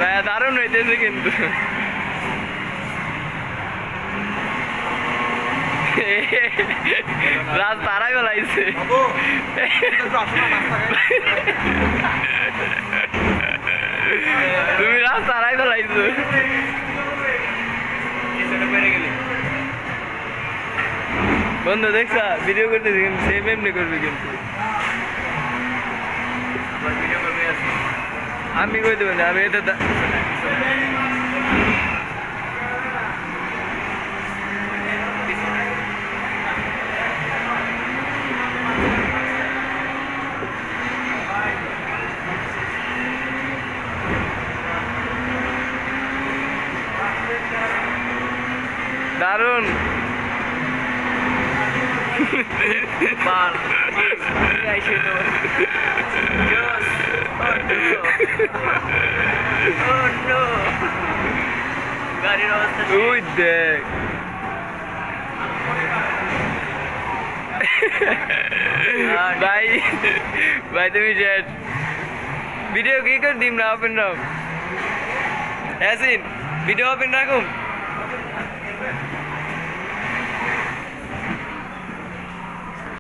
ভাই দারুণ হইতেছে কিন্তু রাত তারাই বেলাইছে তুমি রাত তারাই বেলাইছো বন্ধু দেখছা ভিডিও করতেছি কিন্তু সেম এমনি করবি কিন্তু আমি কই দেবেন আমি এটা দারুণ গাড়ির অবস্থা তুই দেখ ভাই ভাই তুমি জেট ভিডিও কি করে দিম না ওপেন রাখুন হ্যাঁ ভিডিও ওপেন রাখুন